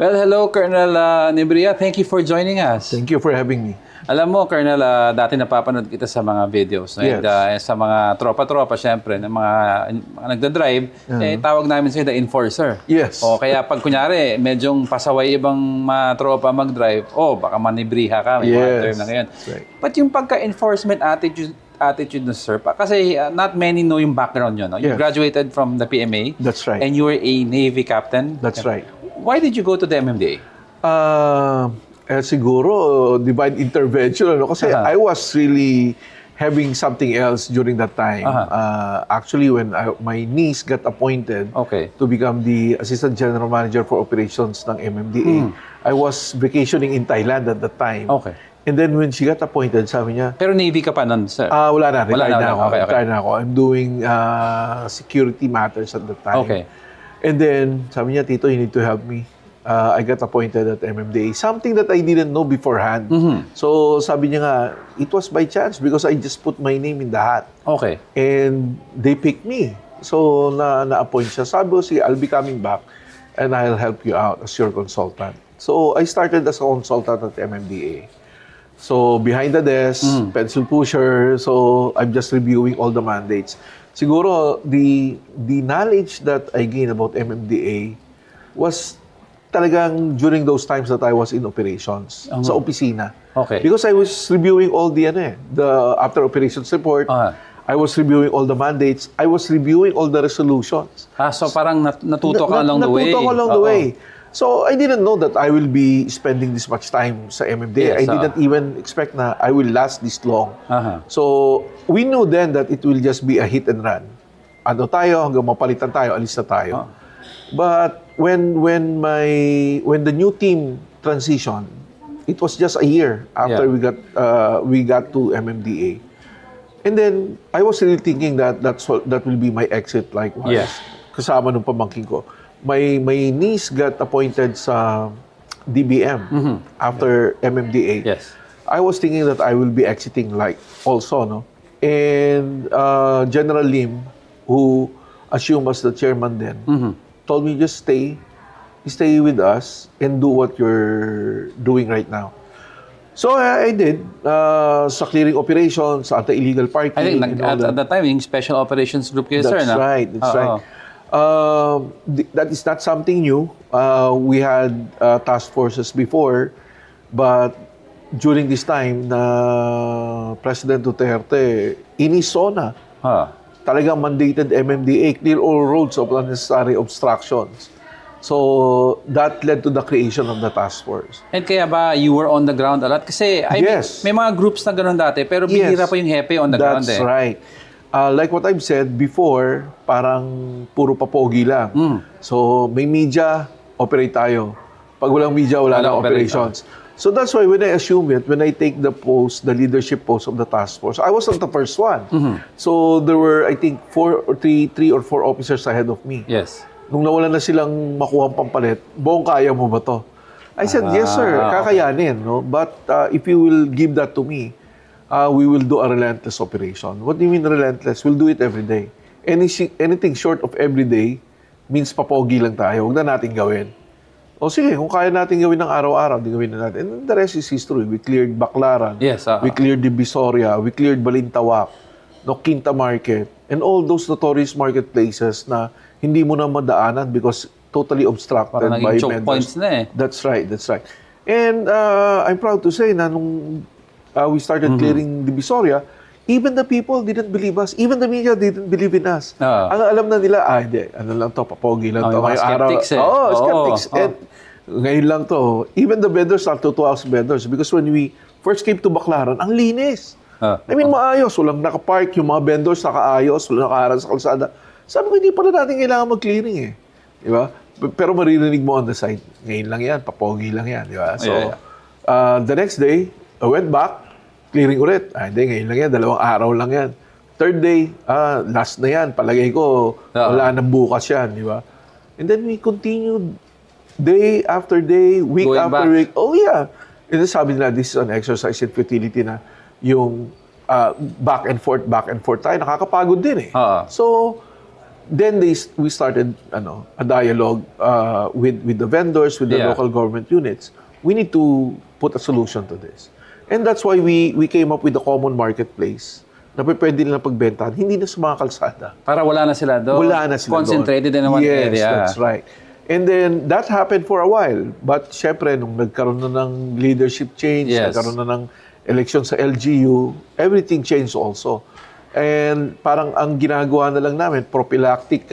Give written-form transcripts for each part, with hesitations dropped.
Well, hello, Colonel Nebria. Thank you for joining us. Thank you for having me. Alam mo, Colonel, dati napapanood kita sa mga videos. No? Yes. And, sa mga tropa-tropa, syempre, ng mga nagdadrive, tawag namin sila the enforcer. Yes. O kaya pag kunyari, medyong pasaway ibang mga tropa mag-drive, baka manibriha ka, may mga term na ngayon. Right. But yung pagka-enforcement attitude na sir, kasi not many know yung background nyo. No? You Yes. graduated from the PMA. That's right. And you were a Navy captain. That's right. Why did you go to the MMDA? Siguro, divine intervention. Ano? Kasi I was really having something else during that time. Actually, when my niece got appointed to become the Assistant General Manager for Operations ng MMDA, I was vacationing in Thailand at that time. Okay. And then when she got appointed, sabi niya, Pero Navy ka pa nun, sir? wala na, retired na ako. Okay. Retired na ako. I'm doing security matters at that time. Okay. And then, sabi niya, Tito, you need to help me. I got appointed at MMDA. Something that I didn't know beforehand. So, sabi niya nga, it was by chance because I just put my name in the hat. Okay. And they picked me. So, na-appoint siya. Sabi ko, sige, I'll be coming back and I'll help you out as your consultant. So, I started as a consultant at MMDA. So, behind the desk, pencil pusher. So, I'm just reviewing all the mandates. Siguro, the knowledge that I gained about MMDA was talagang during those times that I was in operations, sa opisina. Okay. Because I was reviewing all the after operations report, I was reviewing all the mandates, I was reviewing all the resolutions. So parang natuto ka along the way. Natuto ko along the way. So, I didn't know that I will be spending this much time sa MMDA. Yes, I didn't even expect na I will last this long. So, we knew then that it will just be a hit and run. Ano tayo, hanggang mapalitan tayo, alis na tayo. But when the new team transitioned, it was just a year after we got to MMDA. And then, I was really thinking that that will be my exit likewise. Yes. Kasama nung pamangkin ko. My niece got appointed sa DBM after MMDA. Yes. I was thinking that I will be exiting also, no? And General Lim, who assumed as the chairman then, told me just stay with us and do what you're doing right now. So I did sa clearing operations, sa anti-illegal parking. I think at that time, yung Special Operations Group kayo, sir. That's right. That's right. That is not something new. We had task forces before, but during this time na President Duterte, inisona, talagang mandated MMDA, clear all roads of unnecessary obstructions. So, that led to the creation of the task force. And kaya ba you were on the ground a lot? Kasi Yes. may mga groups na gano'n dati, pero bihira pa yung hepe on the ground. That's right. Like what I've said before, parang puro papogi lang. So, may media, operate tayo. Pag walang media, wala nang operations. So, that's why when I assume it, when I take the leadership post of the task force, I was not the first one. So, there were, I think, three or four officers ahead of me. Yes. Nung nawalan na silang makuha pampalit, Bong, kaya mo ba to? I said, yes sir, kakayanin. No? But if you will give that to me, we will do a relentless operation. What do you mean relentless? We'll do it every day. Anything short of every day means papogi lang tayo. Huwag na natin gawin. O sige, kung kaya natin gawin ng araw-araw, di gawin na natin. And the rest is history. We cleared Baclaran. Yes, We cleared Divisoria. We cleared Balintawak. Quinta Market. And all those notorious marketplaces na hindi mo na madaanan because totally obstructed Parang by choke vendors. points na eh. That's right. And I'm proud to say na nung we started clearing Divisoria, even the people didn't believe us. Even the media didn't believe in us. Ang alam na nila, hindi, ano lang to, papogi lang to. Yung mga skeptics eh. Skeptics. And ngayon lang to, even the vendors are to us vendors because when we first came to Baclaran, ang linis. I mean, maayos. Walang nakapark, yung mga vendors nakaayos, walang nakaharang sa kalsada. Sabi ko, hindi pala natin kailangan mag-clearing eh. Di ba? Pero maririnig mo on the side, ngayon lang yan, papogi lang yan. Di ba? So, the next day, I went back, clearing ulit. Hindi, ngayon lang yan, 2 araw lang yan. Third day, last na yan. Palagay ko, wala nang bukas yan. Di ba? And then we continued day after day, week Going after back. week. Oh yeah. And then sabi nila, this is an exercise in futility na yung back and forth tayo. Nakakapagod din eh. So, then we started a dialogue with the vendors, with the Yeah. local government units. We need to put a solution to this. And that's why we came up with the common marketplace na pwede nilang pagbentahan, hindi na sa mga kalsada. Para wala na sila doon. Wala na sila Concentrated doon. in one yes, area. Yes, that's right. And then, that happened for a while. But, syempre, nung nagkaroon na ng leadership change, Yes. nagkaroon na ng election sa LGU, everything changed also. And parang ang ginagawa na lang namin, prophylactic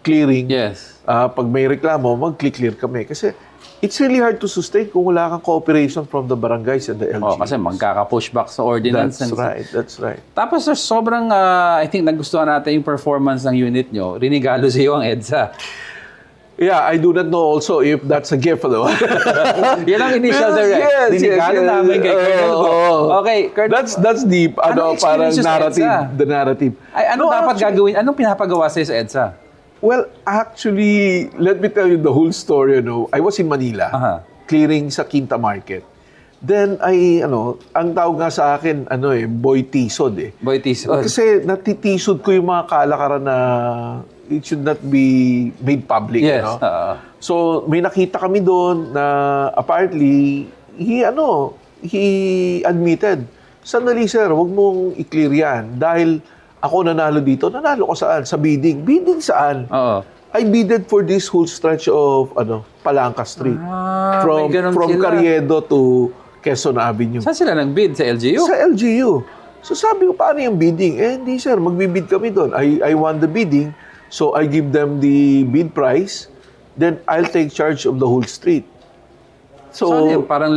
clearing. Yes. Pag may reklamo, mag-clear kami. Kasi, it's really hard to sustain kung wala kang cooperation from the barangays and the LGUs. Kasi magkaka-pushback sa ordinance. That's right, that's right. Tapos sir, sobrang, I think nagustuhan natin yung performance ng unit nyo. Rinigalo sa iyo ang EDSA. Yeah, I do not know also if that's a gift, ano? Yan ang initial direct. Yes, Rinigalo yes. namin kay Colonel Go. Okay, Colonel. That's deep. Anong Parang experience sa narrative. EDSA? The narrative. Ay, ano dapat gagawin? Anong pinapagawa sa'yo sa EDSA? Well, actually, let me tell you the whole story. I was in Manila, clearing sa Quinta Market. Then, ang tawag nga sa akin, boy tisod eh. Boy Tisod. Kasi natitisod ko yung mga kalakaran na it should not be made public. Yes. So, may nakita kami doon na apparently, he admitted, sandali sir, wag mong i-clear yan. Dahil ako nanalo dito. Nanalo ko saan? Sa bidding. Bidding saan? Oo. I bidded for this whole stretch of Palangka Street. may ganun From sila. Carriedo to Quezon Avenue. Saan sila nag-bid? Sa LGU? Sa LGU. So sabi ko, paano yung bidding? Hindi sir, magbibid kami doon. I won the bidding, so I give them the bid price, then I'll take charge of the whole street. So, Saan yun? Parang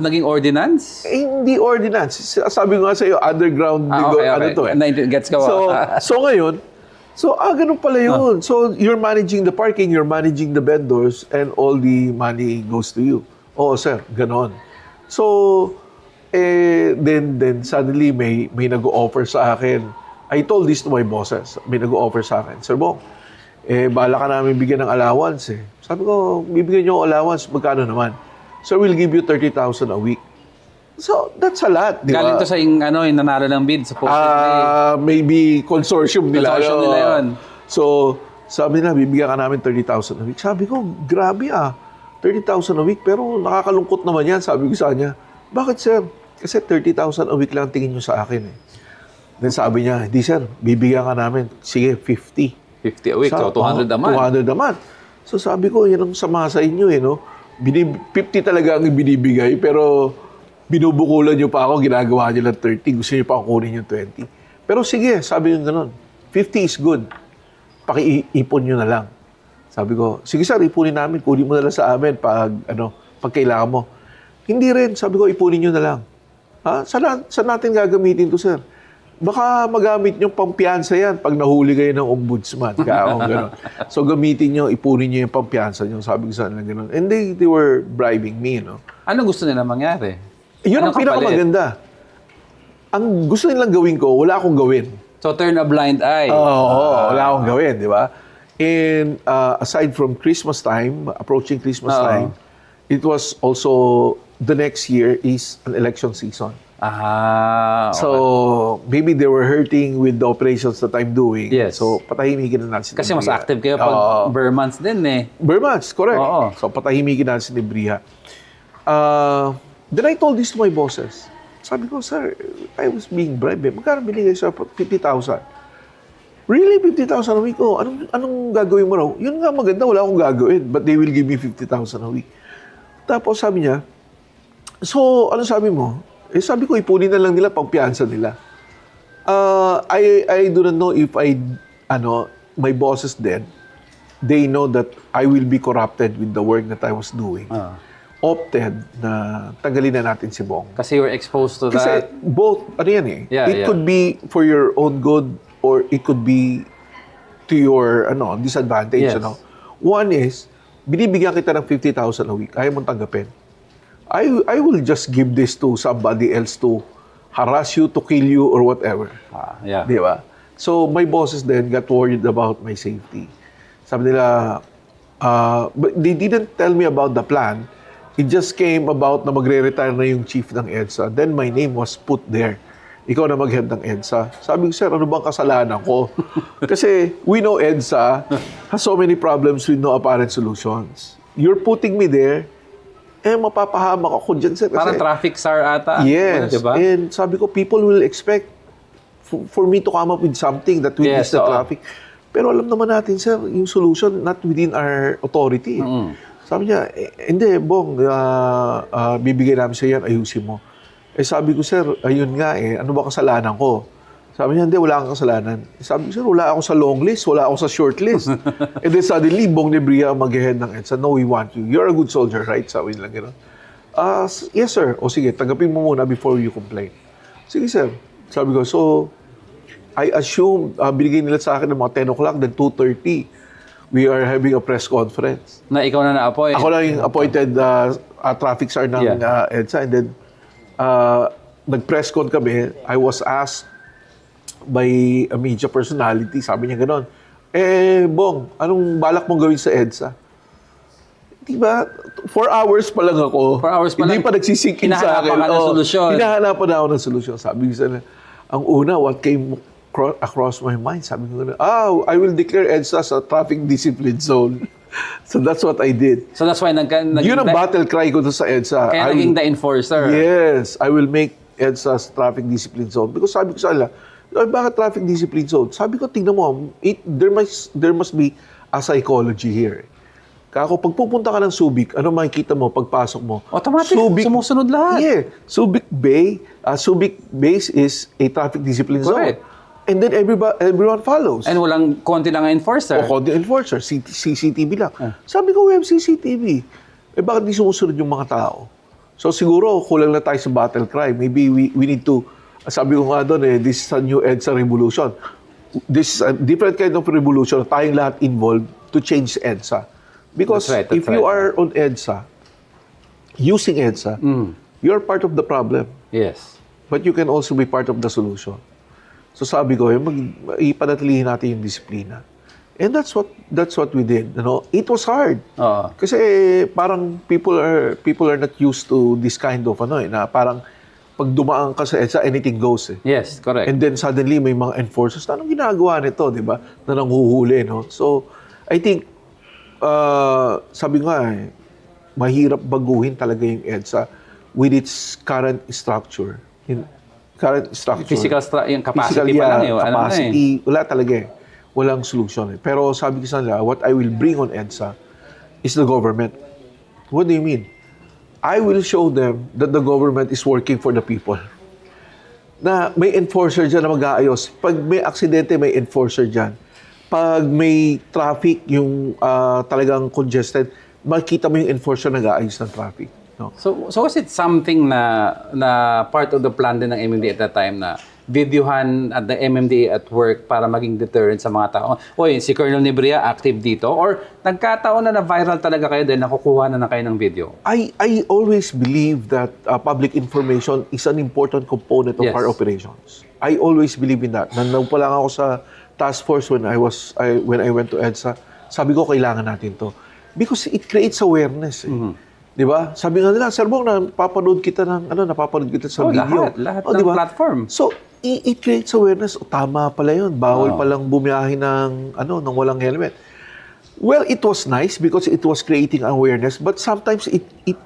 naging ordinance? hindi ordinance. Sabi ko nga sa iyo, underground, Gets ka ba? So ngayon, ganun pala yun. So, you're managing the parking, you're managing the vendors, and all the money goes to you. Oo, sir, ganon. So, then suddenly may nag-o-offer sa akin. I told this to my bosses. May nag-o-offer sa akin. Sir Bong, bala ka namin bigyan ng allowance eh. Sabi ko, bibigyan niyo allowance, magkano naman? So, we'll give you 30,000 a week. So, that's a lot, di ba? Galing to sa yung nanalo ng bid, supposedly. Maybe consortium nila. Consortium nila yun. So, sabi nila, bibigyan ka namin 30,000 a week. Sabi ko, grabe 30,000 a week, pero nakakalungkot naman yan. Sabi ko sa kanya, bakit sir? Kasi 30,000 a week lang tingin nyo sa akin eh. Then sabi niya, di sir, bibigyan ka namin. Sige, 50. 50 a week, so 200 a month. 200 a month. So sabi ko, yan ang sama sa inyo eh, no? 50 talaga ang binibigay, pero binubukulan nyo pa ako, ginagawa nyo lang 30, gusto nyo pa kunin yung 20. Pero sige, sabi nyo ganun, 50 is good. Paki-ipon nyo na lang. Sabi ko, sige sir, ipunin namin, kunin mo na lang sa amin pag kailangan mo. Hindi rin, sabi ko, ipunin nyo na lang. Saan natin gagamitin to sir? Baka magamit nyo pampiyansa yan pag nahuli kayo ng ombudsman. Gano'n. So gamitin nyo, ipunin nyo yung pampiyansa nyo. Sabi ko sa kanila gano'n. And they were bribing me, Ano gusto nila mangyari? Yun ang Anong pinakamaganda. Ang gusto nilang gawin ko, wala akong gawin. So turn a blind eye. Wala akong gawin, di ba? And aside from Christmas time, approaching Christmas time, it was also, the next year is an election season. Okay. So, maybe they were hurting with the operations that I'm doing. Yes. So, patahimikin na natin si Kasi mas Nebriha. active kayo pag bare months din eh. Bare months, correct. Oo. So, patahimikin natin si Nebriha. Then I told this to my bosses. Sabi ko, sir, I was being bribed. Magkano binigay sa 50,000? Really? 50,000 a week? Anong gagawin mo raw? Yun nga maganda, wala akong gagawin. But they will give me 50,000 a week. Tapos sabi niya, so, ano sabi mo? Sabi ko, ipunin na lang nila pang-piyansa nila. I do not know if my bosses then, they know that I will be corrupted with the work that I was doing. Opted na tanggalin na natin si Bong. Kasi you were exposed to Kasi that. both, it Yeah. could be for your own good or it could be to your disadvantage. Yes. One is, binibigyan kita ng 50,000 a week, ayaw mong tanggapin. I will just give this to somebody else to harass you, to kill you, or whatever. Yeah. Di ba? So, my bosses then got worried about my safety. Sabi nila, but they didn't tell me about the plan. It just came about na magre-retire na yung chief ng EDSA. Then my name was put there. ikaw na mag-head ng EDSA. Sabi ko, sir, ano bang kasalanan ko? Kasi we know EDSA has so many problems with no apparent solutions. You're putting me there, mapapahamak ako dyan, sir. Kasi, Parang traffic czar ata. yes. Diba? And sabi ko, people will expect for me to come up with something that will ease Yes, the oo. traffic. Pero alam naman natin, sir, yung solution not within our authority. Sabi niya, hindi, Bong, bibigay namin sa yan, ayusin mo. Sabi ko, sir, ayun nga ano ba kasalanan ko? Sabi niya, hindi, wala kang kasalanan. Sabi ko, sir, wala ako sa long list, wala ako sa short list. And then suddenly, Bong Nebria ang mag-head ng EDSA. No, we want you. You're a good soldier, right? Sabi nila gano'n. Yes, sir. O sige, tanggapin mo muna before you complain. Sige, sir. Sabi ko, so, I assume, binigay nila sa akin ng mga 10 o'clock, then 2:30, we are having a press conference. Na ikaw na na-appoint. Ako lang yung appointed traffic czar ng EDSA. And then, nag-press con kami. I was asked by a media personality. Sabi niya gano'n, Bong, anong balak mong gawin sa EDSA? Diba, 4 hours pa lang ako. 4 hours pa Hindi lang. pa nagsisikin sa akin. Hinahanapan ka ng solusyon. Hinahanapan ako ng solusyon. Sabi ko sana, ang una, what came across my mind, sabi ko gano'n, I will declare EDSA as a traffic discipline zone. So that's what I did. So that's why Yun ang battle cry ko doon sa EDSA. Kaya naging the enforcer. Yes, I will make EDSA as traffic discipline zone. Because sabi ko sa ala, bakit traffic discipline zone? Sabi ko, tingnan mo, there must be a psychology here. Kako, pag pupunta ka ng Subic, ano makikita mo pagpasok mo? Automatic, sumusunod lahat. Yeah. Subic Base is a traffic discipline Correct. zone. And then everyone follows. And walang konti lang ang enforcer. O konti enforcer, CCTV lang. Sabi ko, we have CCTV. Bakit di sumusunod yung mga tao? So siguro, kulang na tayo sa battle cry. Maybe we need to, sabi ko nga doon, this is a new EDSA revolution. This is a different kind of revolution. Tayong lahat involved to change EDSA. Because That's if you are on EDSA, using EDSA, you're part of the problem. Yes. But you can also be part of the solution. So sabi ko, ipanatilihin natin yung disiplina. And that's what we did. You know, it was hard. Kasi parang people are not used to this kind of na parang pag dumaan ka sa EDSA, anything goes. Yes, correct. And then suddenly may mga enforcers na anong ginagawa nito, 'di ba? Na nanghuhuli, no? So I think sabi nga mahirap baguhin talaga yung EDSA with its current structure. Physical yung capacity pa lang capacity, wala talaga walang solution. Pero sabi ko sa nila, what I will bring on EDSA is the government. What do you mean? I will show them that the government is working for the people. Na may enforcer dyan na mag-aayos. Pag may aksidente, may enforcer dyan. Pag may traffic, yung talagang congested, makita mo yung enforcer na nag-aayos ng traffic. No? So was it something na part of the plan din ng MMDA at that time na videohan at the MMDA at work para maging deterrent sa mga tao? Oy, si Colonel Nebria active dito? Or nagkataon na viral talaga kayo dahil nakukuha na kayo ng video? I always believe that public information is an important component of our operations. I always believe in that. Nandun pa lang ako sa task force when I went to EDSA. Sabi ko, kailangan natin to. Because it creates awareness. Di ba? Sabi nga nila, Sir Bong, napapanood kita sa video. Lahat ng platform. So, it creates awareness. Tama pala yun. Bawal palang bumiyahe ng walang helmet. Well, it was nice because it was creating awareness, but sometimes it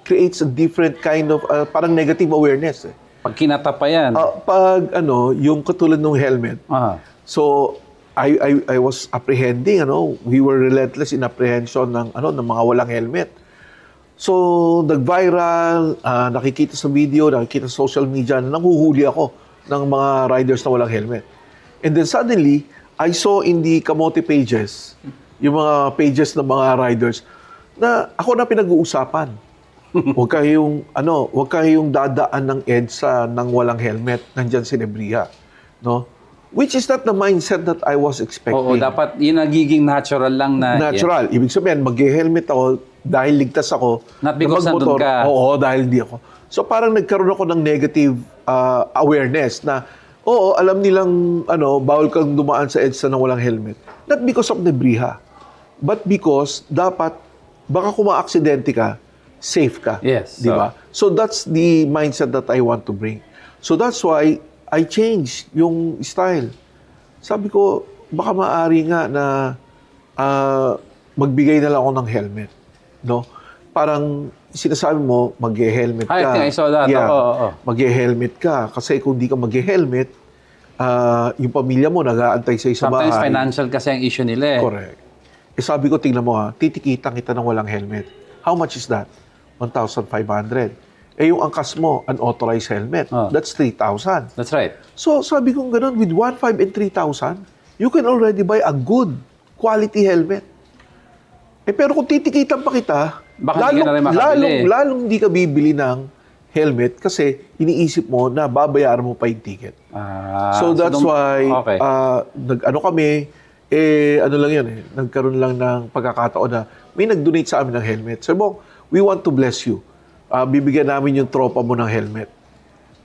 creates a different kind of parang negative awareness. Pag kinatapayan. Yung katulad ng helmet. So, I was apprehending, we were relentless in apprehension ng mga walang helmet. So, nag-viral, nakikita sa video, nakikita sa social media, nanghuhuli ako ng mga riders na walang helmet. And then suddenly, I saw in the Kamote pages, yung mga pages ng mga riders, na ako na pinag-uusapan. Huwag kayong dadaan ng EDSA ng walang helmet, nandyan si Nebria. No? Which is not the mindset that I was expecting. Oo, dapat yun nagiging natural lang na... Natural. Ibig sabihin, mag-helmet ako dahil ligtas ako. Not because nandun ka. Oo, dahil di ako. So parang nagkaroon ako ng negative awareness na, alam nilang bawal kang dumaan sa EDSA ng walang helmet. Not because of Nebria, but because dapat, baka kung ma-aksidente ka, safe ka. Yes. Di ba? So that's the mindset that I want to bring. So that's why I changed yung style. Sabi ko, baka maaari nga na magbigay na lang ako ng helmet. No? Parang sinasabi mo, mag-helmet ka. I think I saw that. Yeah, Oo. mag-helmet ka. Kasi kung di ka mag-helmet, yung pamilya mo nag-aantay sa bahay. Sometimes financial kasi ang issue nila eh. Correct. Eh sabi ko, tingnan mo titikitan kita ng walang helmet. How much is that? 1,500. Eh yung angkas mo, unauthorized helmet. That's 3,000. That's right. So sabi ko ganun, with 1,500 and 3,000, you can already buy a good quality helmet. Eh pero kung titikitan pa kita, Baka hindi ka na rin makabili. lalong hindi ka bibili ng helmet kasi iniisip mo na babayaran mo pa yung ticket. So that's why, okay. nag-ano kami, ano lang yan nagkaroon lang ng pagkakataon na may nag-donate sa amin ng helmet. Sabi mo, we want to bless you. Bibigyan namin yung tropa mo ng helmet.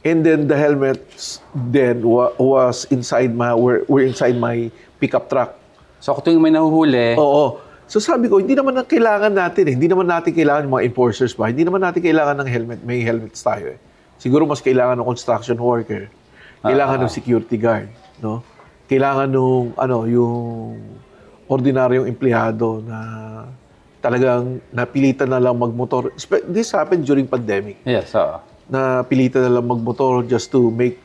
And then the helmets then was inside were inside my pickup truck. So kung tuwing may nahuhuli, Oo. So sabi ko, hindi naman kailangan natin Hindi naman natin kailangan yung mga enforcers ba? Hindi naman natin kailangan ng helmet. May helmets tayo Siguro mas kailangan ng construction worker. Kailangan ng security guard, no? Kailangan nung yung ordinaryong empleyado na talagang napilitan na lang magmotor. This happened during pandemic. yes, oo. Napilitan na lang magmotor just to make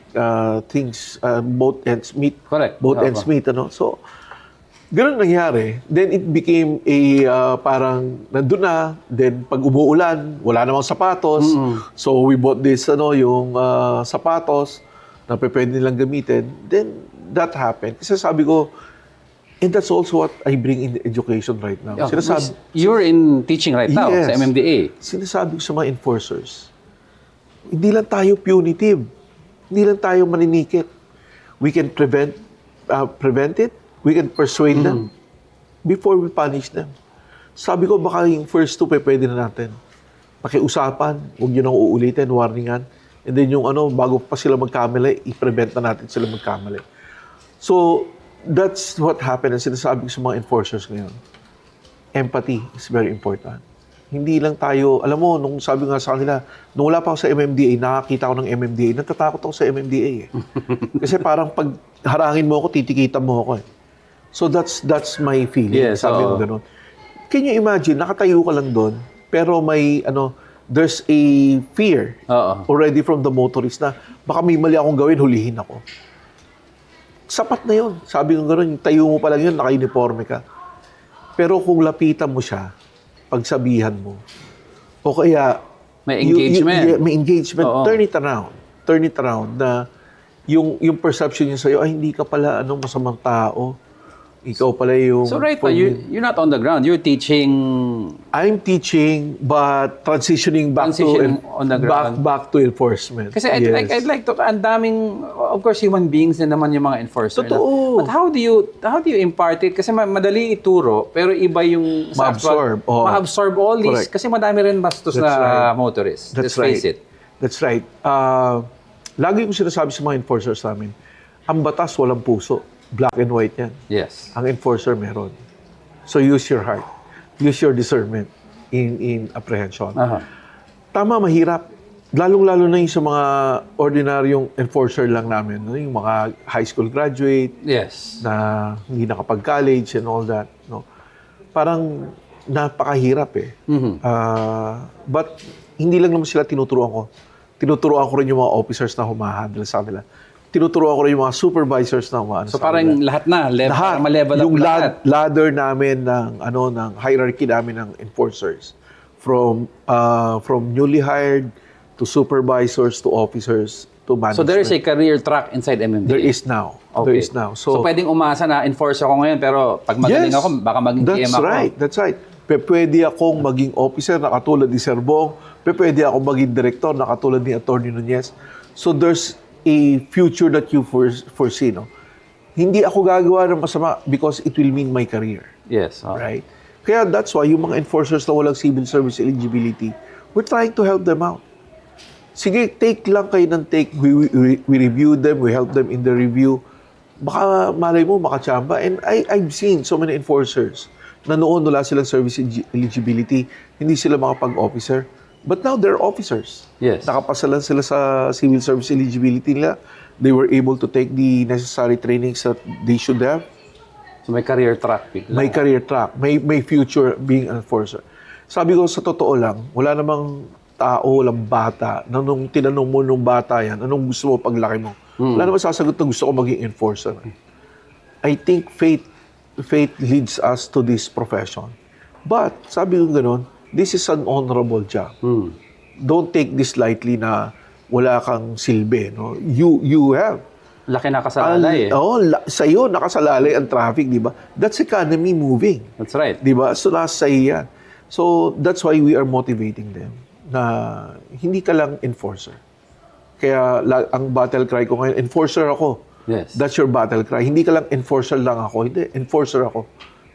things both ends meet. Correct. Both ends meet, ano? So, ganun nangyari. Then it became parang nandun na. Then pag umuulan, wala namang sapatos. So we bought this, yung sapatos na pwede nilang gamitin. Then that happened. Kasi sabi ko, and that's also what I bring in the education right now. You're in teaching right now Yes. sa MMDA. Sinasabi ko sa mga enforcers, hindi lang tayo punitive. Hindi lang tayo maninikit. We can prevent it. We can persuade them before we punish them. Sabi ko, baka yung first two, pwede na natin. Pakiusapan, huwag yun ang uulitin, warningan. And then yung bago pa sila magkamali, i-prevent na natin sila magkamali. So, that's what happened. Ang sinasabi ko sa mga enforcers ngayon, empathy is very important. Hindi lang tayo, alam mo, nung sabi nga sa kanila, nung wala pa ako sa MMDA, nakakita ko ng MMDA, natatakot ako sa MMDA Kasi parang pag harangin mo ako, titikitan mo ako So that's my feeling. Yes, sabi ko ganun. Can you imagine, nakatayo ka lang doon, pero may, there's a fear already from the motorist na baka may mali akong gawin, hulihin ako. Sapat na yun. Sabi ko gano'n, tayo mo pa lang yun, naka-uniforme ka. Pero kung lapitan mo siya, pagsabihan mo, o kaya... May engagement. May engagement. Turn it around na yung perception niya sa'yo, ay hindi ka pala masamang tao. Ikaw pala yung... So right now, you're not on the ground. You're teaching... I'm teaching, but transitioning on the ground. Back to enforcement. Kasi I'd like to, ang daming, of course, human beings din naman yung mga enforcer. Totoo. But how do you impart it? Kasi madali ituro, pero iba yung... Ma-absorb. Ma-absorb all these. Correct. Kasi madami rin bastos na motorists. That's Let's face it. That's right. Lagi ko sinasabi sa mga enforcers namin, ang batas walang puso. Black and white yan. Yes. Ang enforcer meron. So use your heart. Use your discernment in apprehension. Tama, mahirap. Lalong-lalo na yung sa mga ordinaryong enforcer lang namin. Yung mga high school graduate. Yes. Na hindi nakapag-college and all that. No? Parang napakahirap but hindi lang naman sila tinuturuan ko. Tinuturuan ko rin yung mga officers na humahandle sa kanila. Tinuturuan ko rin yung mga supervisors na So parang lahat na, ma-level up yung lahat. ladder namin ng hierarchy namin ng enforcers from newly hired to supervisors to officers to management. So there is a career track inside MMDA? There is now. Okay. There is now. So pwedeng umasa na enforcer ako ngayon pero pag magaling ako, baka maging PM ako. That's right. Pwede akong maging officer na katulad ni Sir Bong. Pwede akong maging director na katulad ni Attorney Nunez. So there's a future that you foresee, no? Hindi ako gagawa ng masama because it will mean my career. Yes. Right? Kaya that's why yung mga enforcers na walang civil service eligibility, we're trying to help them out. Sige, take lang kayo ng take. We review them, we help them in the review. Baka malay mo, makachamba. And I've seen so many enforcers na noon wala silang service eligibility, hindi sila makapag-officer. But now they're officers. Yes. Nakapasa lang sila sa civil service eligibility nila. They were able to take the necessary trainings that they should have. So may career track bigla. May career track, may future being an enforcer. Sabi ko, sa totoo lang, wala namang tao, walang bata, na nung tinanong mo nung bata yan, anong gusto mo paglaki mo? Wala namang sasagot na gusto ko maging enforcer. I think fate leads us to this profession. But, sabi ko gano'n, this is an honorable job. Don't take this lightly na wala kang silbi. No? You have. Laki nakasalalay eh. Sa iyo nakasalalay ang traffic, di ba? That's economy moving. That's right. Di ba? So, nasa iyo yan. So, that's why we are motivating them na hindi ka lang enforcer. Kaya ang battle cry ko ngayon, enforcer ako. Yes. That's your battle cry. Hindi ka lang enforcer lang ako. Hindi, enforcer ako.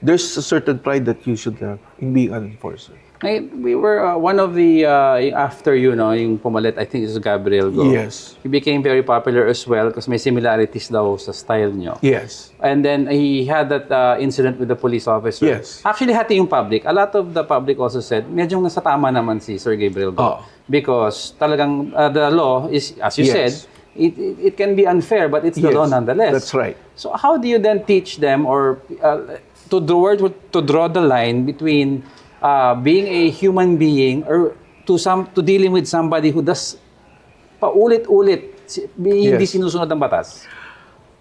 There's a certain pride that you should have in being an enforcer. We were one of the after you know yung pumalit, I think it's Gabriel Go. Yes. He became very popular as well kasi may similarities daw sa style nyo. Yes. And then he had that incident with the police officer. Yes. Actually, hati yung public. A lot of the public also said, medyo nasa tama naman si Sir Gabriel Go. Because talagang the law is, as you said, it can be unfair, but it's the law nonetheless. That's right. So how do you then teach them or to draw the line between being a human being or to dealing with somebody who does paulit-ulit hindi sinusunod ng batas?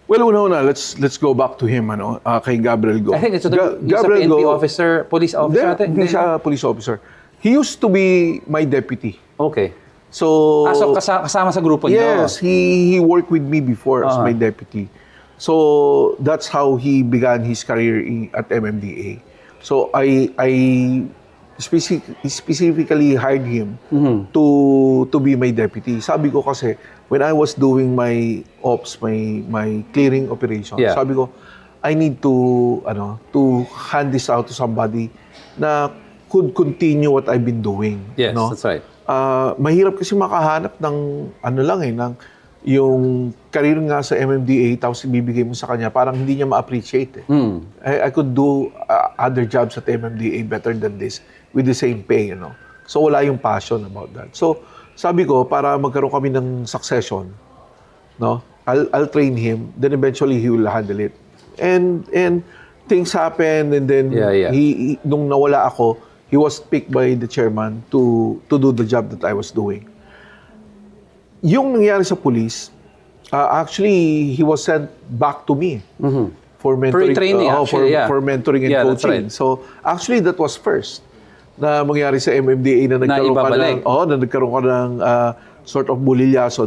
Well, una, let's go back to him, kay Gabriel Go. I think it's Gabriel PNP officer, police officer. Hindi siya police officer. He used to be my deputy. Okay. So, kasama sa grupo niyo? Yes, he worked with me before as my deputy. So, that's how he began his career at MMDA. So, I specifically hired him to be my deputy. Sabi ko kasi, when I was doing my ops, my clearing operation, sabi ko, I need to hand this out to somebody na could continue what I've been doing. Yes, that's right. Mahirap kasi makahanap ng ng yung career nga sa MMDA tapos ibibigay mo sa kanya, parang hindi niya ma-appreciate eh. I could do other jobs at MMDA better than this with the same pay, So wala yung passion about that. So sabi ko, para magkaroon kami ng succession, I'll train him, then eventually he will handle it. And things happen, and then he nung nawala ako, he was picked by the chairman to do the job that I was doing. Yung nangyari sa police, actually, he was sent back to me for mentoring. Pre-training, for mentoring and coaching. Right. So, actually, that was first na mangyari sa MMDA na nagkaroon ka ng sort of bulilyaso.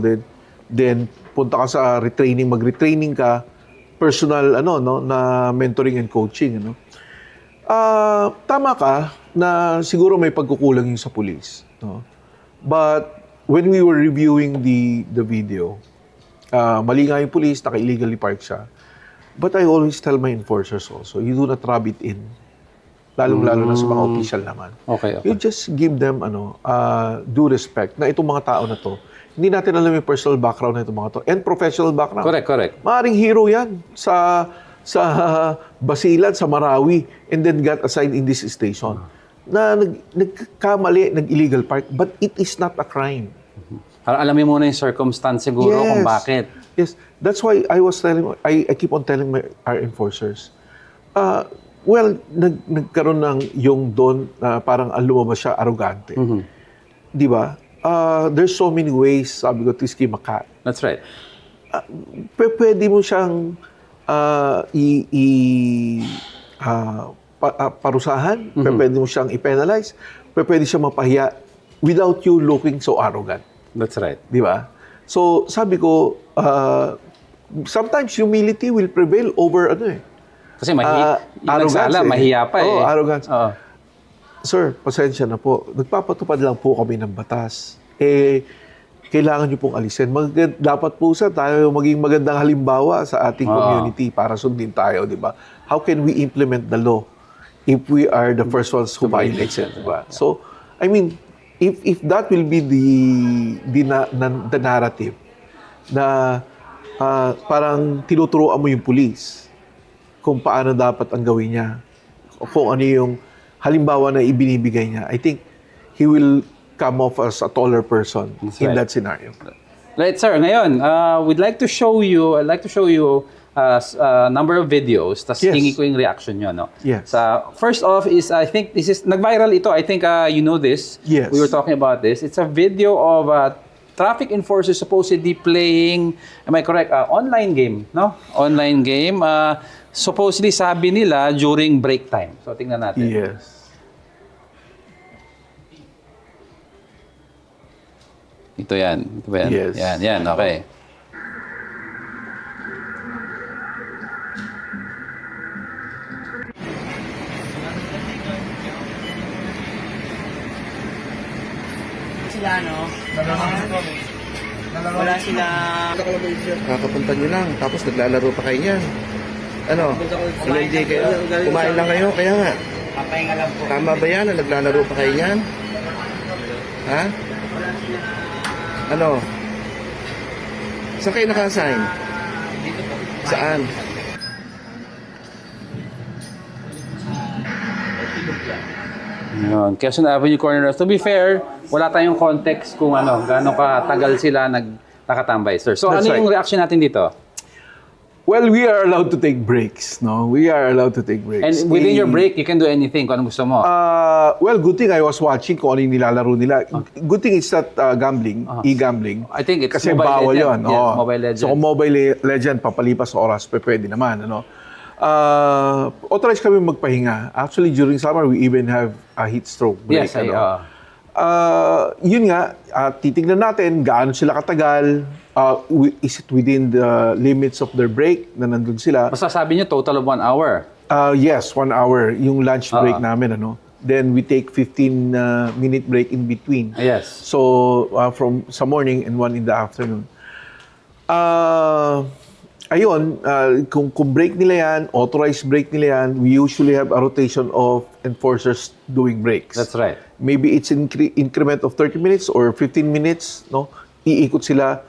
Then punta ka sa retraining, mag-retraining ka, personal na mentoring and coaching. Tama ka na siguro may pagkukulang yung sa police. But when we were reviewing the video, mali nga yung police, naka-illegally parked siya. But I always tell my enforcers also, you do not rub it in. Lalong-lalo na sa mga official naman. Okay. You just give them due respect na itong mga tao na to. Hindi natin alam yung personal background na itong mga to and professional background. Correct. Maaring hero yan sa Basilan, sa Marawi, and then got assigned in this station. Na nagkamali, nag-illegal park, but it is not a crime. Alamin mo na yung circumstance siguro kung bakit. Yes, that's why I keep on telling our enforcers, nagkaroon ng yung doon parang lumabas siya, arrogante. Di ba? There's so many ways, sabi ko, to skin a cat. That's right. Pwede mo siyang parusahan, pwede mo siyang i-penalize, pwede siyang mapahiya without you looking so arrogant. That's right. Di ba? So, sabi ko, sometimes humility will prevail over Kasi mahiya pa eh. Arrogance. Sir, pasensya na po. Nagpapatupad lang po kami ng batas. Kailangan nyo pong alisin. Dapat po tayo maging magandang halimbawa sa ating community para sundin tayo, di ba? How can we implement the law if we are the first ones who violate it, di ba? So, I mean, if that will be the narrative na parang tinuturuan mo yung police kung paano dapat ang gawin niya o kung ano yung halimbawa na ibinibigay niya, I think he will come off as a taller person That's in right. that scenario. Right, sir. Ngayon, I'd like to show you a number of videos, tas Yes. hingi ko yung reaction nyo, no? Yes. First off is, I think this is, nag-viral ito. I think you know this. Yes. We were talking about this. It's a video of traffic enforcers supposedly playing, am I correct, online game, no? Online game. Supposedly, sabi nila, during break time. So, tingnan natin. Yes. Ito yan. Ito ba yan? Yes. Yan, okay. Sila, no? Wala sila. Kakapunta nyo lang, tapos naglalaro pa kayo niyan. Ano? Nag-enjoy kayo? Kumain lang kayo? Kaya nga. Papahinga lang po. Tama ba yan na naglalaro pa kayo niyan? Ha? Ano? Saan kayo naka-assign? Saan? Yun. Quezon Avenue Corner. To be fair, wala tayong context kung gaano katagal sila nakatambay, sir. So, That's ano yung right. reaction natin dito? Well, we are allowed to take breaks, no? We are allowed to take breaks. And within your break, you can do anything kung ano gusto mo. Well, good thing I was watching kung ano yung nilalaro nila. Good thing it's not gambling, e-gambling. I think it's Kasi Mobile bawal Legend. yun. Yeah, Oo. Mobile Legend. So kung Mobile Legend, papalipas sa oras, pwede naman. Authorized kami magpahinga. Actually, during summer, we even have a heat stroke break. Yes, Yun nga, titignan natin gaano sila katagal. Is it within the limits of their break na nandun sila? Basta sabi niyo, total of 1 hour. Yes, 1 hour. Yung lunch break namin, Then we take 15-minute break in between. Yes. So, from sa morning and 1 in the afternoon. Kung break nila yan, authorized break nila yan, we usually have a rotation of enforcers doing breaks. That's right. Maybe it's increment of 30 minutes or 15 minutes, no? Iikot sila.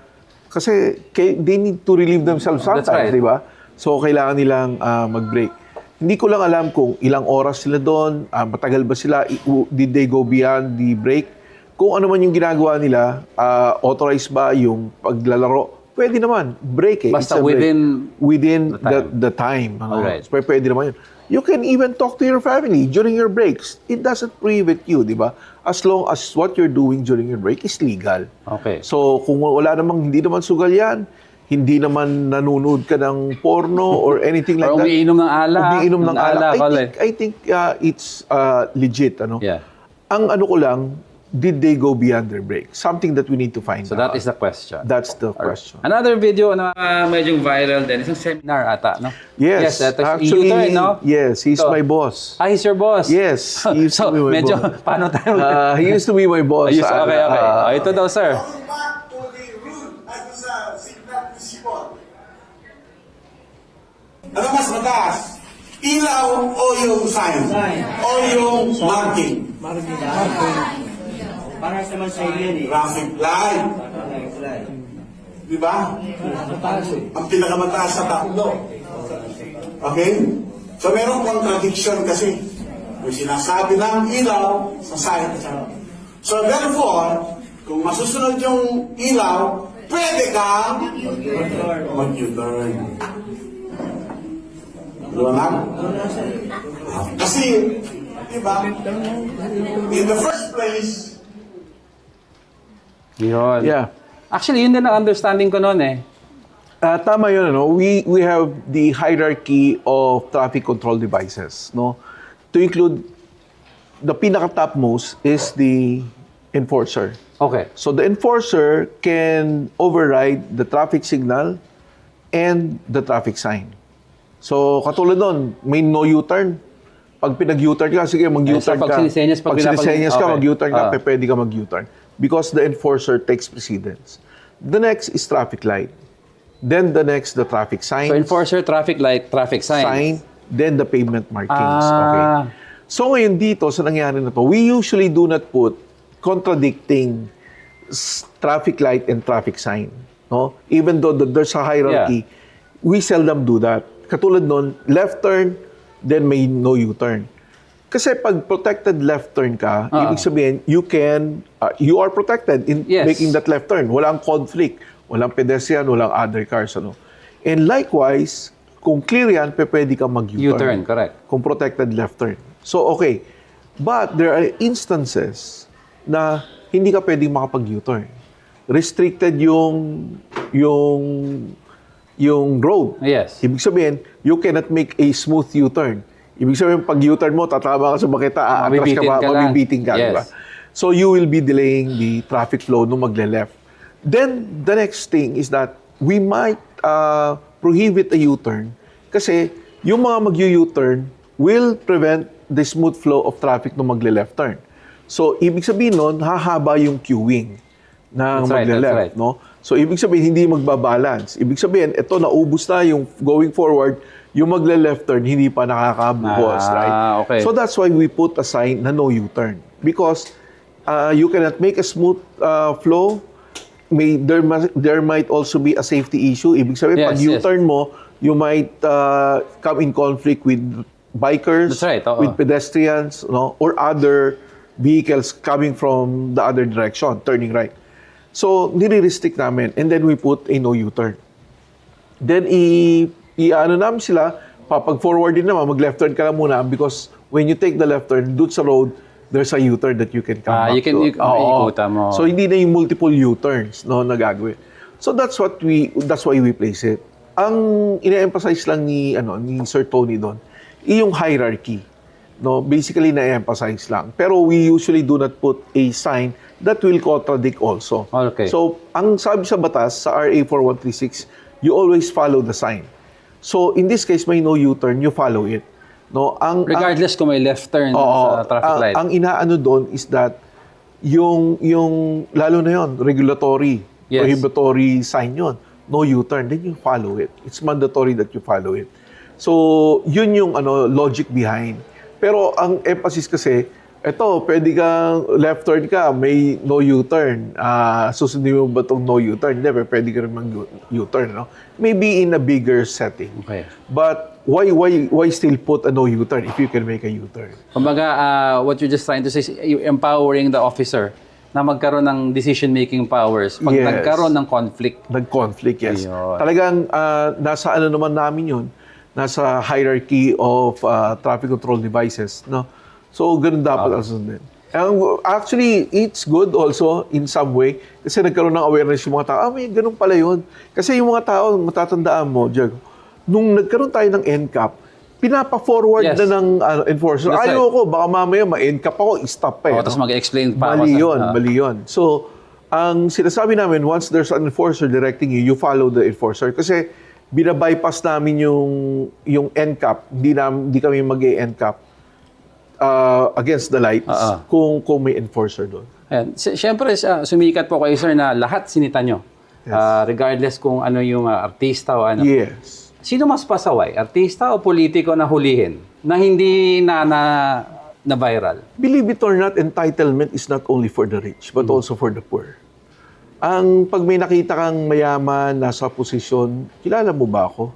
Kasi they need to relieve themselves That's right. sometimes, di ba? So, kailangan nilang mag-break. Hindi ko lang alam kung ilang oras sila doon, matagal ba sila, did they go beyond the break? Kung ano man yung ginagawa nila, authorized ba yung paglalaro? Pwede naman, break Basta It's a break. the within time. the time. Alright. So, pwede naman yun. You can even talk to your family during your breaks. It doesn't prohibit you, di ba? As long as what you're doing during your break is legal. Okay. So, kung hindi naman sugal yan, hindi naman nanonood ka ng porno or anything like Or that. umiinom ng alak. Umiinom ng alak. Alak, I think it's legit. Yeah. Ang ko lang, did they go beyond their break? Something that we need to find So out. that is the question. That's the question. Another video na medyo viral din, isang seminar ata, no? Yes, ito, actually, U-turn, no? yes, he's So, my boss. he's your boss? Yes, he used So, to be my medyo, boss. paano tayo? He used to be my boss. Okay. Ito daw, sir. Going back to the rule at sa signal principle. Ano mas mataas? Ilaw o yung sign? O yung marking? Para sa naman sa yan eh. Traffic light. Di ba? Ang pinakamataas sa tatlo. Okay? So merong contradiction kasi. May sinasabi ng ilaw sa sign. So therefore, kung masusunod yung ilaw, pwede kang mag-U-turn. Liwanag? Kasi, di ba? In the first place, Yun. Yeah. Actually, yun din ang understanding ko noon eh. Tama yun, we have the hierarchy of traffic control devices, no? To include, the pinaka-topmost is the enforcer. Okay. So the enforcer can override the traffic signal and the traffic sign. So katulad nun, may no U-turn. Pag pinag-U-turn ka, sige, mag-U-turn So, pag ka. sinisenyas, pag sinisenyas ka, okay. mag-U-turn ka, pwede ka mag-U-turn. Because the enforcer takes precedence. The next is traffic light. Then the next, the traffic sign. So, enforcer, traffic light, traffic sign. Then the pavement markings. Ah. Okay. So ngayon dito, sa nangyari na to, we usually do not put contradicting traffic light and traffic sign. No? Even though there's a hierarchy, we seldom do that. Katulad nun, left turn, then may no U-turn. Kasi pag protected left turn ka, ibig sabihin, you are protected in Yes. making that left turn. Walang conflict, walang pedestrian, walang other cars. Ano. And likewise, kung clear yan, pwede ka mag-U-turn. U-turn, correct. Kung protected left turn. So, okay. But there are instances na hindi ka pwedeng makapag-U-turn. Restricted yung road. Yes. Ibig sabihin, you cannot make a smooth U-turn. Ibig sabihin, pag U-turn mo, tatama ka sa makita, aatras ka Mabibitin ba, ka lang. mabibiting ka, Yes. di ba? So, you will be delaying the traffic flow nung magle-left. Then, the next thing is that we might prohibit a U-turn kasi yung mga mag-U-turn will prevent the smooth flow of traffic nung magle-left turn. So, ibig sabihin nun, hahaba yung queuing ng That's right, magle-left, that's right. no? So, ibig sabihin, hindi magbabalance. Ibig sabihin, ito, naubos na yung going forward, yung magle-left turn, hindi pa nakakabuhos, right? Okay. So, that's why we put a sign na no U-turn. Because you cannot make a smooth flow. There might also be a safety issue. Ibig sabihin, Yes, pag yes. U-turn mo, you might come in conflict with bikers, That's right, oo. with pedestrians, no, or other vehicles coming from the other direction, turning right. So, nire-restrict namin. And then we put a no U-turn. Then, i-ano namin sila, papag-forward din naman, mag-left turn ka lang muna because when you take the left turn, doon sa road, there's a U-turn that you can come back you can to. Oo. ikutan mo. So, hindi na yung multiple U-turns no, na gagawin. So, that's why we place it. Ang ina-emphasize lang ni Sir Tony doon, yung hierarchy. No, basically na-emphasize lang. Pero we usually do not put a sign that will contradict also. Okay. So, ang sabi sa batas, sa RA 4136, you always follow the sign. So, in this case, may no U-turn, you follow it. No, Regardless kung may left turn Oo, sa traffic light. Ang inaano doon is that yung lalo na yon regulatory, Yes. prohibitory sign yon. No U-turn, then you follow it. It's mandatory that you follow it. So, yun yung logic behind. Pero ang emphasis kasi, pwede kang left turn ka, may no U-turn. Susundin mo ba itong no U-turn? Hindi, pwede ka rin mag-U-turn. No? Maybe in a bigger setting. Okay. But why still put a no U-turn if you can make a U-turn? Kumbaga, what you're just trying to say is empowering the officer na magkaroon ng decision-making powers pag Yes. nagkaroon ng conflict. Nag-conflict, yes. Ayun. Talagang nasa naman namin yun, nasa hierarchy of traffic control devices, no? So, ganun dapat asundin. Actually, it's good also in some way kasi nagkaroon ng awareness yung mga tao. May ganun pala yun. Kasi yung mga tao, matatandaan mo, Diego, nung nagkaroon tayo ng NCAP, pinapa-forward Yes. na ng enforcer. That's right. Ayoko, baka mamaya ma-NCAP ako, stop pa eh. Tapos mag-explain pa Mali ako yun, mali yun. So, ang sinasabi namin, once there's an enforcer directing you, you follow the enforcer. Kasi binabypass namin yung NCAP. Hindi kami mag-NCAP against the lights kung may enforcer doon. Ayan. Siyempre, sumikat po kayo, sir, na lahat sinita nyo. Yes. Regardless kung ano yung artista o ano. Yes. Sino mas pasaway? Artista o politiko na hulihin? Na hindi na viral? Believe it or not, entitlement is not only for the rich, but also for the poor. Pag may nakita kang mayaman, nasa posisyon, kilala mo ba ako?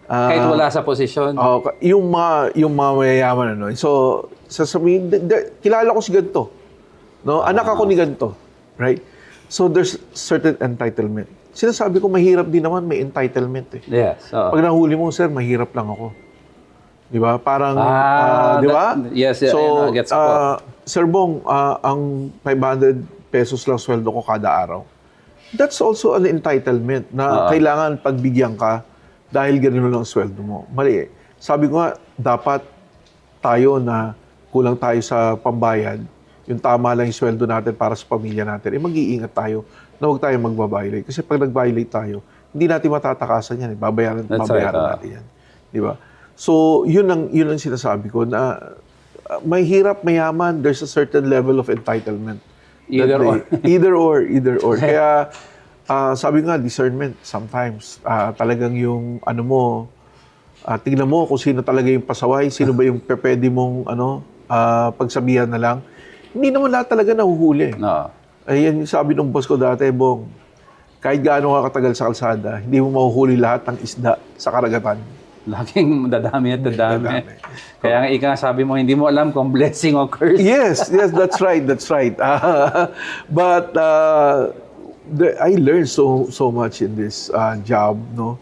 Kahit wala sa posisyon? Yung mga mayayaman, So, sasabihin, kilala ko si ganito. No? Anak ako ni ganito. Right? So, there's certain entitlement. Sinasabi ko, mahirap din naman may entitlement eh. Yes. Pag nahuli mo, sir, mahirap lang ako. Di ba? Parang, di ba? Yes, So, gets ko. Sir Bong, ang 500 pesos lang sweldo ko kada araw. That's also an entitlement na kailangan pagbigyan ka dahil ganun lang ang sweldo mo. Mali eh. Sabi ko nga, dapat tayo na kulang tayo sa pambayad, yung tama lang yung sweldo natin para sa pamilya natin, mag-iingat tayo na huwag tayo magbabiolate. Kasi pag nag-violate tayo, hindi natin matatakasan yan. Babayaran natin yan. Di ba? So, yun ang sinasabi ko na may hirap, mayaman, there's a certain level of entitlement. Either or. Either or. Kaya, sabi nga, discernment, sometimes, talagang yung, tingnan mo kung sino talaga yung pasaway, sino ba yung pwede mong, pagsabihan na lang. Hindi naman lahat talaga nahuhuli. No. Ayan yung sabi ng boss ko dati, Bong, kahit gaano ka katagal sa kalsada, hindi mo mahuhuli lahat ng isda sa karagatan. Laging dadami at dadami. Dadami. Kaya nga ika sabi mo, hindi mo alam kung blessing or curse. Yes, that's right. But I learned so much in this job, no?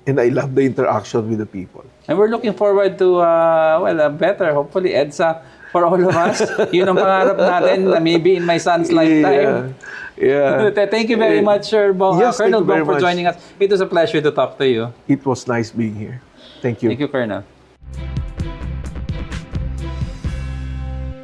And I love the interaction with the people. And we're looking forward to, a better, hopefully, EDSA for all of us. Yun ang pangarap natin na maybe in my son's lifetime. Yeah. Thank you very much, Sir Bong. Yes, thank Colonel you very Bong, for much. joining us. It was a pleasure to talk to you. It was nice being here. Thank you. Thank you, Colonel.